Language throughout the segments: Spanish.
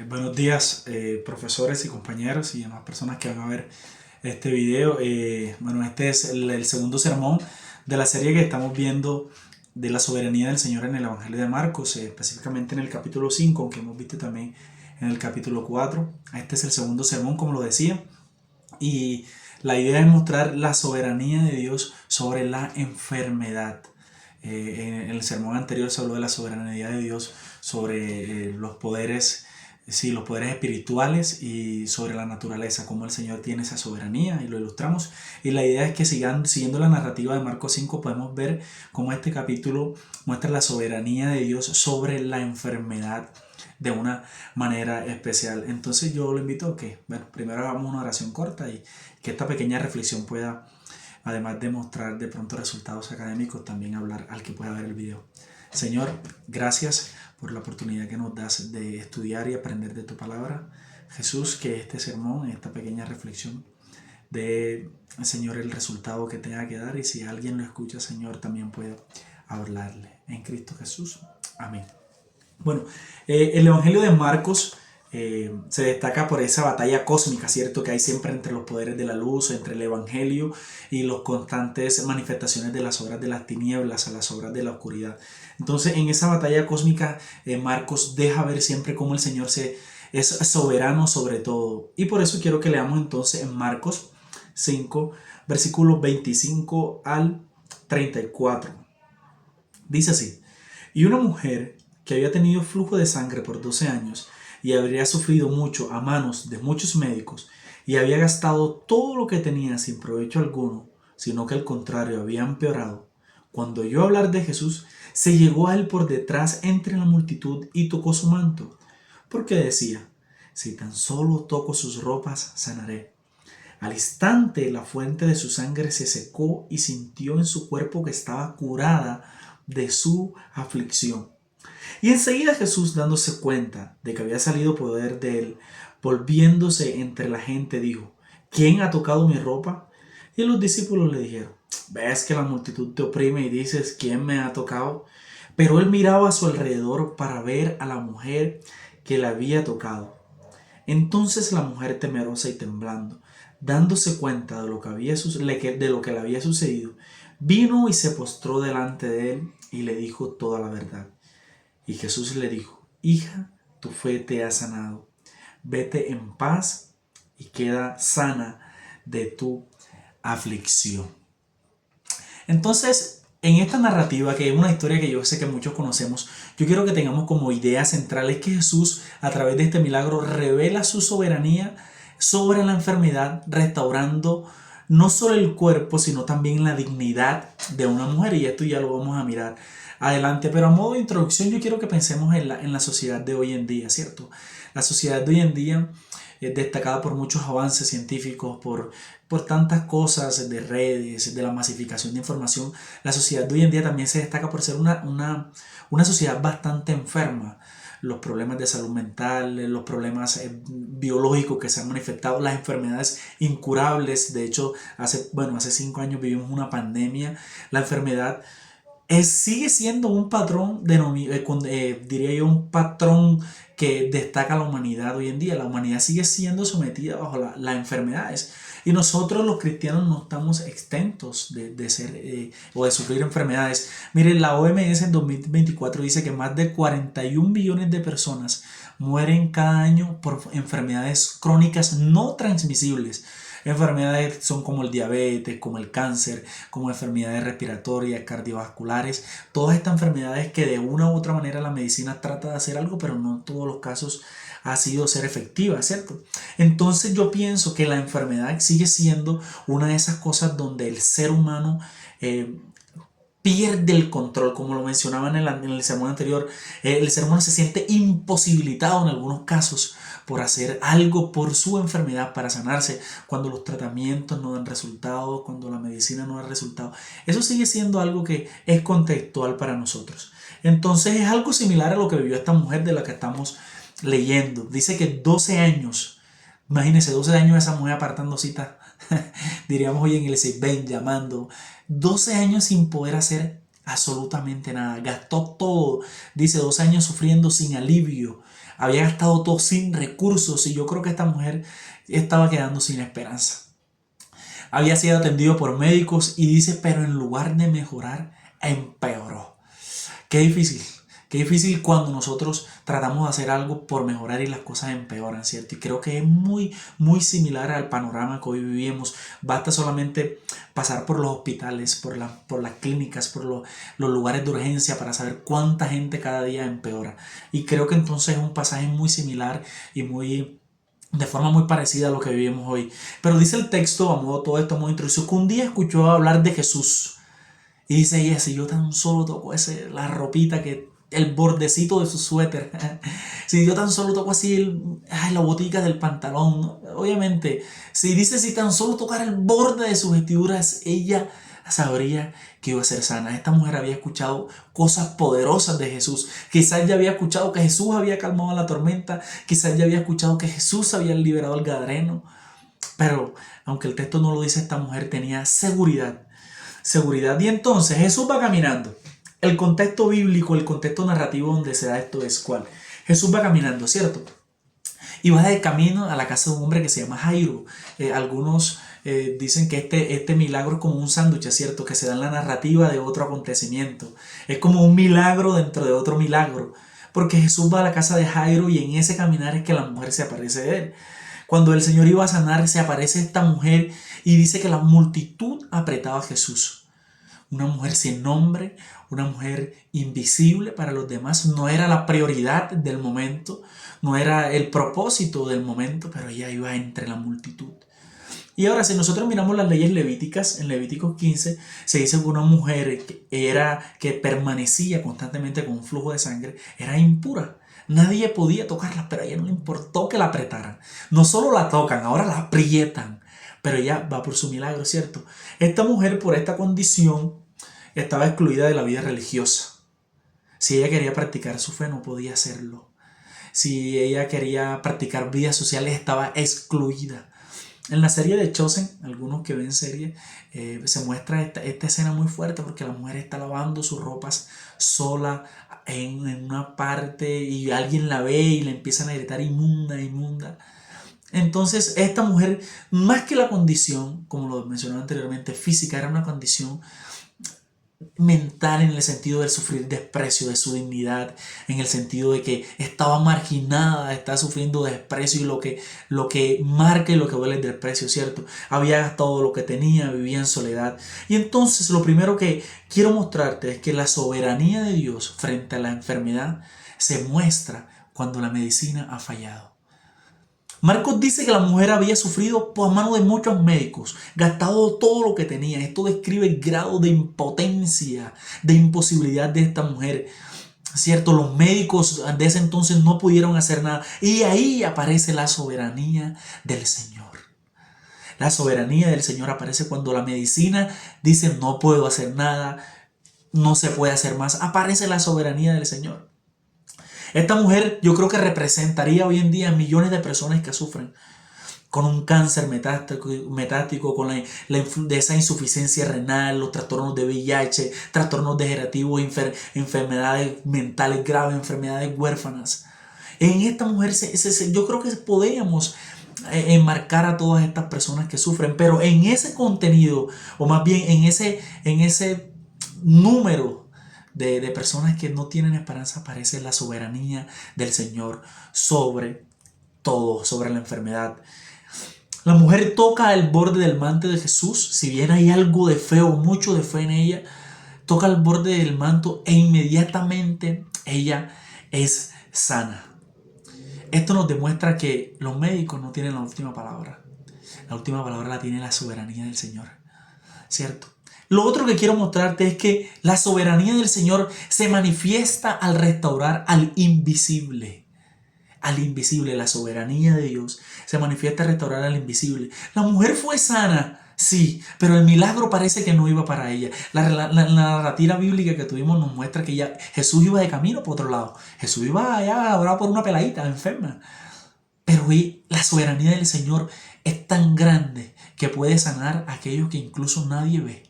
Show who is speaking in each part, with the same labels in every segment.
Speaker 1: Buenos días, profesores y compañeros y demás personas que van a ver este video. Bueno, este es el segundo sermón de la serie que estamos viendo de la soberanía del Señor en el Evangelio de Marcos, específicamente en el capítulo 5, aunque hemos visto también en el capítulo 4. Este es el segundo sermón, como lo decía, y la idea es mostrar la soberanía de Dios sobre la enfermedad. En el sermón anterior se habló de la soberanía de Dios sobre los poderes, sí, los poderes espirituales y sobre la naturaleza, cómo el Señor tiene esa soberanía y lo ilustramos. Y la idea es que siguiendo la narrativa de Marcos 5 podemos ver cómo este capítulo muestra la soberanía de Dios sobre la enfermedad de una manera especial. Entonces yo lo invito a que, bueno, primero hagamos una oración corta y que esta pequeña reflexión pueda, además de mostrar de pronto resultados académicos, también hablar al que pueda ver el video. Señor, gracias por la oportunidad que nos das de estudiar y aprender de tu palabra. Jesús, que este sermón, esta pequeña reflexión, dé, Señor, el resultado que tenga que dar, y si alguien lo escucha, Señor, también pueda hablarle. En Cristo Jesús. Amén. Bueno, el Evangelio de Marcos se destaca por esa batalla cósmica, ¿cierto? Que hay siempre entre los poderes de la luz, entre el Evangelio y las constantes manifestaciones de las obras de las tinieblas a las obras de la oscuridad. Entonces, en esa batalla cósmica, Marcos deja ver siempre cómo el Señor es soberano sobre todo. Y por eso quiero que leamos entonces en Marcos 5, versículos 25 al 34. Dice así: y una mujer que había tenido flujo de sangre por 12 años y habría sufrido mucho a manos de muchos médicos y había gastado todo lo que tenía sin provecho alguno, sino que al contrario había empeorado, cuando oyó hablar de Jesús, se llegó a él por detrás entre la multitud y tocó su manto, porque decía: si tan solo toco sus ropas, sanaré. Al instante la fuente de su sangre se secó y sintió en su cuerpo que estaba curada de su aflicción. Y enseguida Jesús, dándose cuenta de que había salido poder de él, volviéndose entre la gente, dijo: ¿quién ha tocado mi ropa? Y los discípulos le dijeron: ves que la multitud te oprime y dices: ¿quién me ha tocado? Pero él miraba a su alrededor para ver a la mujer que le había tocado. Entonces la mujer, temerosa y temblando, dándose cuenta de lo que le había sucedido, vino y se postró delante de él y le dijo toda la verdad. Y Jesús le dijo: hija, tu fe te ha sanado. Vete en paz y queda sana de tu aflicción. Entonces, en esta narrativa, que es una historia que yo sé que muchos conocemos, yo quiero que tengamos como idea central es que Jesús, a través de este milagro, revela su soberanía sobre la enfermedad, restaurando no solo el cuerpo, sino también la dignidad de una mujer. Y esto ya lo vamos a mirar adelante. Pero a modo de introducción, yo quiero que pensemos en la sociedad de hoy en día, ¿cierto? La sociedad de hoy en día es destacada por muchos avances científicos, por tantas cosas de redes, de la masificación de información. La sociedad de hoy en día también se destaca por ser una sociedad bastante enferma. Los problemas de salud mental, los problemas biológicos que se han manifestado, las enfermedades incurables. De hecho, hace 5 años vivimos una pandemia. La enfermedad sigue siendo un patrón, diría yo, un patrón que destaca a la humanidad hoy en día. La humanidad sigue siendo sometida bajo las enfermedades. Y nosotros los cristianos no estamos exentos de ser o de sufrir enfermedades. Miren, la OMS en 2024 dice que más de 41 millones de personas mueren cada año por enfermedades crónicas no transmisibles. Enfermedades son como el diabetes, como el cáncer, como enfermedades respiratorias, cardiovasculares, todas estas enfermedades que de una u otra manera la medicina trata de hacer algo, pero no en todos los casos ha sido ser efectiva, ¿cierto? Entonces yo pienso que la enfermedad sigue siendo una de esas cosas donde el ser humano pierde el control, como lo mencionaba en el sermón anterior. El ser humano se siente imposibilitado en algunos casos por hacer algo por su enfermedad para sanarse, cuando los tratamientos no dan resultado, cuando la medicina no da resultado. Eso sigue siendo algo que es contextual para nosotros. Entonces es algo similar a lo que vivió esta mujer de la que estamos leyendo. Dice que 12 años, imagínense, 12 años esa mujer apartando citas, diríamos hoy en el ven llamando, 12 años sin poder hacer absolutamente nada. Gastó todo. Dice, 2 años sufriendo sin alivio. Había gastado todo sin recursos y yo creo que esta mujer estaba quedando sin esperanza. Había sido atendido por médicos y dice, pero en lugar de mejorar, empeoró. Qué difícil. Qué difícil cuando nosotros tratamos de hacer algo por mejorar y las cosas empeoran, ¿cierto? Y creo que es muy similar al panorama que hoy vivimos. Basta solamente pasar por los hospitales, por las clínicas, por los lugares de urgencia para saber cuánta gente cada día empeora. Y creo que entonces es un pasaje muy similar y de forma muy parecida a lo que vivimos hoy. Pero dice el texto, a modo todo esto, a modo de introducción, que un día escuchó hablar de Jesús. Y dice ella, si yo tan solo toco la ropita el bordecito de su suéter, si yo tan solo toco así la botica del pantalón, ¿no? Obviamente, si tan solo tocara el borde de sus vestiduras, ella sabría que iba a ser sana. Esta mujer había escuchado cosas poderosas de Jesús. Quizás ya había escuchado que Jesús había calmado la tormenta, quizás ya había escuchado que Jesús había liberado al gadareno, pero aunque el texto no lo dice, esta mujer tenía seguridad. Y entonces Jesús va caminando. El contexto bíblico, el contexto narrativo donde se da esto es ¿cuál? Jesús va caminando, ¿cierto? Y va de camino a la casa de un hombre que se llama Jairo. Algunos dicen que este milagro es como un sándwich, ¿cierto? Que se da en la narrativa de otro acontecimiento. Es como un milagro dentro de otro milagro. Porque Jesús va a la casa de Jairo y en ese caminar es que la mujer se aparece de él. Cuando el Señor iba a sanar, se aparece esta mujer y dice que la multitud apretaba a Jesús. Una mujer sin nombre, una mujer invisible para los demás, no era la prioridad del momento, no era el propósito del momento, pero ella iba entre la multitud. Y ahora, si nosotros miramos las leyes levíticas, en Levíticos 15 se dice que una mujer que permanecía constantemente con un flujo de sangre era impura. Nadie podía tocarla, pero a ella no le importó que la apretaran. No solo la tocan, ahora la aprietan. Pero ella va por su milagro, ¿cierto? Esta mujer, por esta condición, estaba excluida de la vida religiosa. Si ella quería practicar su fe, no podía hacerlo. Si ella quería practicar vidas sociales, estaba excluida. En la serie de Chosen, algunos que ven serie, se muestra esta escena muy fuerte porque la mujer está lavando sus ropas sola en una parte y alguien la ve y le empiezan a gritar inmunda, inmunda. Entonces esta mujer, más que la condición, como lo mencioné anteriormente, física, era una condición mental en el sentido del sufrir desprecio de su dignidad, en el sentido de que estaba marginada, estaba sufriendo desprecio y lo que marca y lo que duele es desprecio, ¿cierto? Había gastado lo que tenía, vivía en soledad. Y entonces lo primero que quiero mostrarte es que la soberanía de Dios frente a la enfermedad se muestra cuando la medicina ha fallado. Marcos dice que la mujer había sufrido por mano de muchos médicos, gastado todo lo que tenía. Esto describe el grado de impotencia, de imposibilidad de esta mujer. ¿Cierto? Los médicos de ese entonces no pudieron hacer nada. Y ahí aparece la soberanía del Señor. La soberanía del Señor aparece cuando la medicina dice no puedo hacer nada, no se puede hacer más. Aparece la soberanía del Señor. Esta mujer yo creo que representaría hoy en día a millones de personas que sufren con un cáncer metástico con de esa insuficiencia renal, los trastornos de VIH, trastornos degenerativos, enfermedades mentales graves, enfermedades huérfanas. En esta mujer yo creo que podríamos enmarcar a todas estas personas que sufren, pero en ese contenido, o más bien en ese número de personas que no tienen esperanza, aparece la soberanía del Señor sobre todo, sobre la enfermedad. La mujer toca el borde del manto de Jesús, si bien hay algo de fe o mucho de fe en ella, toca el borde del manto e inmediatamente ella es sana. Esto nos demuestra que los médicos no tienen la última palabra. La última palabra la tiene la soberanía del Señor, ¿cierto? Lo otro que quiero mostrarte es que la soberanía del Señor se manifiesta al restaurar al invisible. Al invisible, la soberanía de Dios se manifiesta al restaurar al invisible. La mujer fue sana, sí, pero el milagro parece que no iba para ella. La narrativa bíblica que tuvimos nos muestra que Jesús iba de camino por otro lado. Jesús iba allá a orar por una peladita enferma. Pero la soberanía del Señor es tan grande que puede sanar a aquellos que incluso nadie ve.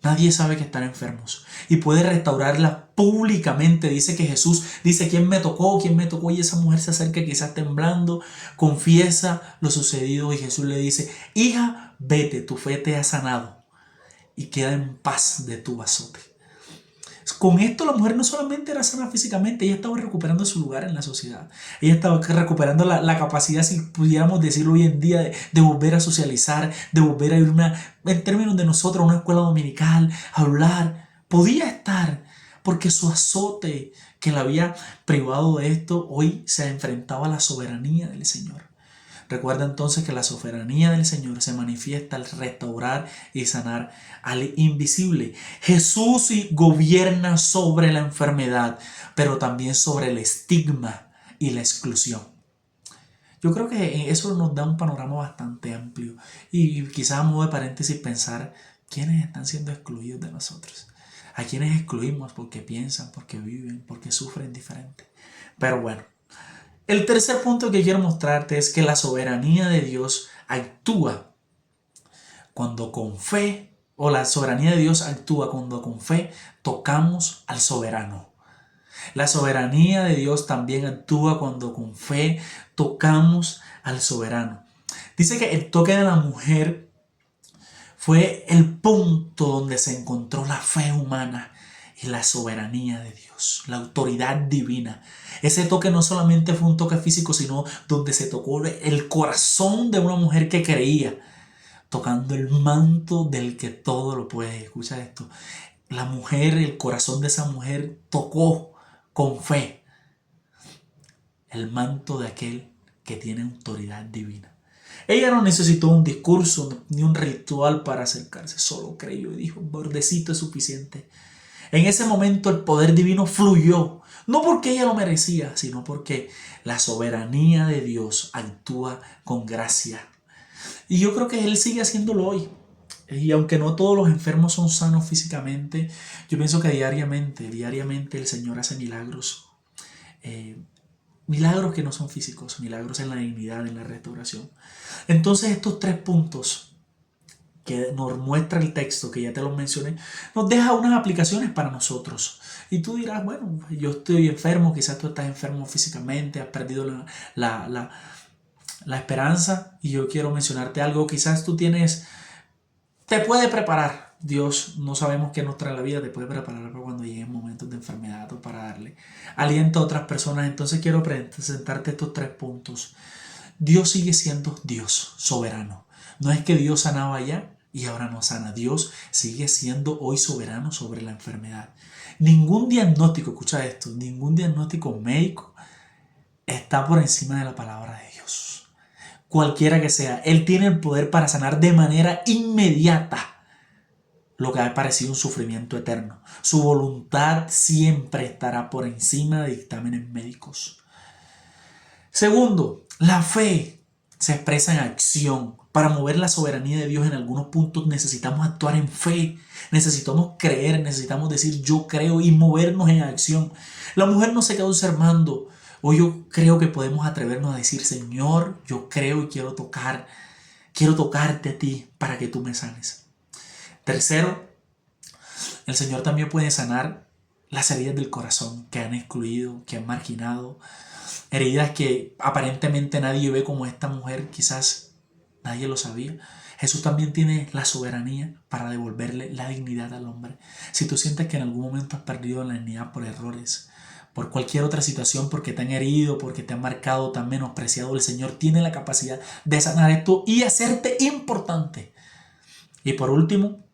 Speaker 1: Nadie sabe que están enfermos y puede restaurarla públicamente. Dice que Jesús dice: ¿quién me tocó? ¿Quién me tocó? Y esa mujer se acerca quizás temblando, confiesa lo sucedido y Jesús le dice: hija, vete, tu fe te ha sanado y queda en paz de tu azote. Con esto la mujer no solamente era sana físicamente, ella estaba recuperando su lugar en la sociedad. Ella estaba recuperando la capacidad, si pudiéramos decirlo hoy en día, de volver a socializar, de volver a ir en términos de nosotros, a una escuela dominical, a hablar. Podía estar, porque su azote que la había privado de esto, hoy se enfrentaba a la soberanía del Señor. Recuerda entonces que la soberanía del Señor se manifiesta al restaurar y sanar al invisible. Jesús gobierna sobre la enfermedad, pero también sobre el estigma y la exclusión. Yo creo que eso nos da un panorama bastante amplio y quizás a modo de paréntesis pensar quiénes están siendo excluidos de nosotros. A quienes excluimos porque piensan, porque viven, porque sufren diferente. Pero bueno. El tercer punto que quiero mostrarte es que la soberanía de Dios actúa cuando con fe, o la soberanía de Dios actúa cuando con fe tocamos al soberano. La soberanía de Dios también actúa cuando con fe tocamos al soberano. Dice que el toque de la mujer fue el punto donde se encontró la fe humana y la soberanía de Dios, la autoridad divina. Ese toque no solamente fue un toque físico, sino donde se tocó el corazón de una mujer que creía, tocando el manto del que todo lo puede. Escucha esto. La mujer, el corazón de esa mujer tocó con fe el manto de aquel que tiene autoridad divina. Ella no necesitó un discurso ni un ritual para acercarse, solo creyó y dijo: un bordecito es suficiente. En ese momento el poder divino fluyó, no porque ella lo merecía, sino porque la soberanía de Dios actúa con gracia. Y yo creo que Él sigue haciéndolo hoy. Y aunque no todos los enfermos son sanos físicamente, yo pienso que diariamente el Señor hace milagros. Milagros que no son físicos, milagros en la dignidad, en la restauración. Entonces estos tres puntos que nos muestra el texto, que ya te lo mencioné, nos deja unas aplicaciones para nosotros. Y tú dirás: bueno, yo estoy enfermo, quizás tú estás enfermo físicamente, has perdido la esperanza, y yo quiero mencionarte algo. Quizás tú te puede preparar. Dios, no sabemos qué nos trae la vida, te puede preparar para cuando lleguen momentos de enfermedad o para darle aliento a otras personas. Entonces quiero presentarte estos tres puntos. Dios sigue siendo Dios soberano. No es que Dios sanaba allá y ahora no sana. Dios sigue siendo hoy soberano sobre la enfermedad. Ningún diagnóstico, escucha esto, ningún diagnóstico médico está por encima de la palabra de Dios. Cualquiera que sea, Él tiene el poder para sanar de manera inmediata lo que ha parecido un sufrimiento eterno. Su voluntad siempre estará por encima de dictámenes médicos. Segundo, la fe se expresa en acción. Para mover la soberanía de Dios en algunos puntos necesitamos actuar en fe, necesitamos creer, necesitamos decir yo creo y movernos en acción. La mujer no se quedó observando. Hoy yo creo que podemos atrevernos a decir: Señor, yo creo y quiero tocarte a ti para que tú me sanes. Tercero, el Señor también puede sanar las heridas del corazón que han excluido, que han marginado. Heridas que aparentemente nadie ve, como esta mujer, quizás nadie lo sabía. Jesús también tiene la soberanía para devolverle la dignidad al hombre. Si tú sientes que en algún momento has perdido la dignidad por errores, por cualquier otra situación, porque te han herido, porque te han marcado, te han menospreciado, el Señor tiene la capacidad de sanar esto y hacerte importante. Y por último,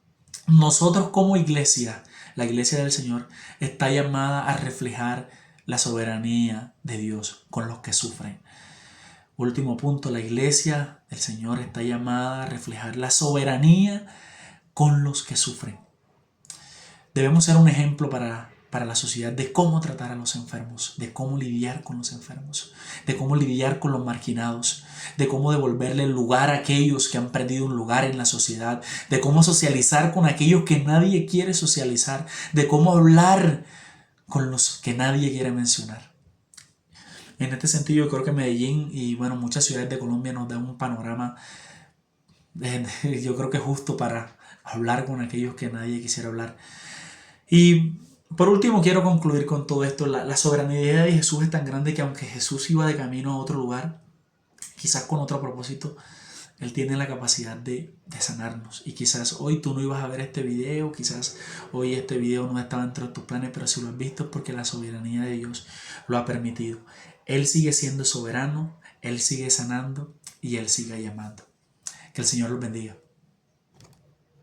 Speaker 1: nosotros como iglesia, la iglesia del Señor, está llamada a reflejar la soberanía de Dios con los que sufren. Último punto, la iglesia del Señor está llamada a reflejar la soberanía con los que sufren. Debemos ser un ejemplo para la sociedad de cómo tratar a los enfermos, de cómo lidiar con los enfermos, de cómo lidiar con los marginados, de cómo devolverle el lugar a aquellos que han perdido un lugar en la sociedad, de cómo socializar con aquellos que nadie quiere socializar, de cómo hablar con los que nadie quiere mencionar. En este sentido, yo creo que Medellín y muchas ciudades de Colombia nos dan un panorama yo creo que es justo para hablar con aquellos que nadie quisiera hablar. Y por último quiero concluir con todo esto. La soberanía de Jesús es tan grande que aunque Jesús iba de camino a otro lugar, quizás con otro propósito, Él tiene la capacidad de sanarnos. Y quizás hoy tú no ibas a ver este video, quizás hoy este video no estaba entre tus planes, pero si lo has visto es porque la soberanía de Dios lo ha permitido. Él sigue siendo soberano, Él sigue sanando y Él sigue llamando. Que el Señor los bendiga.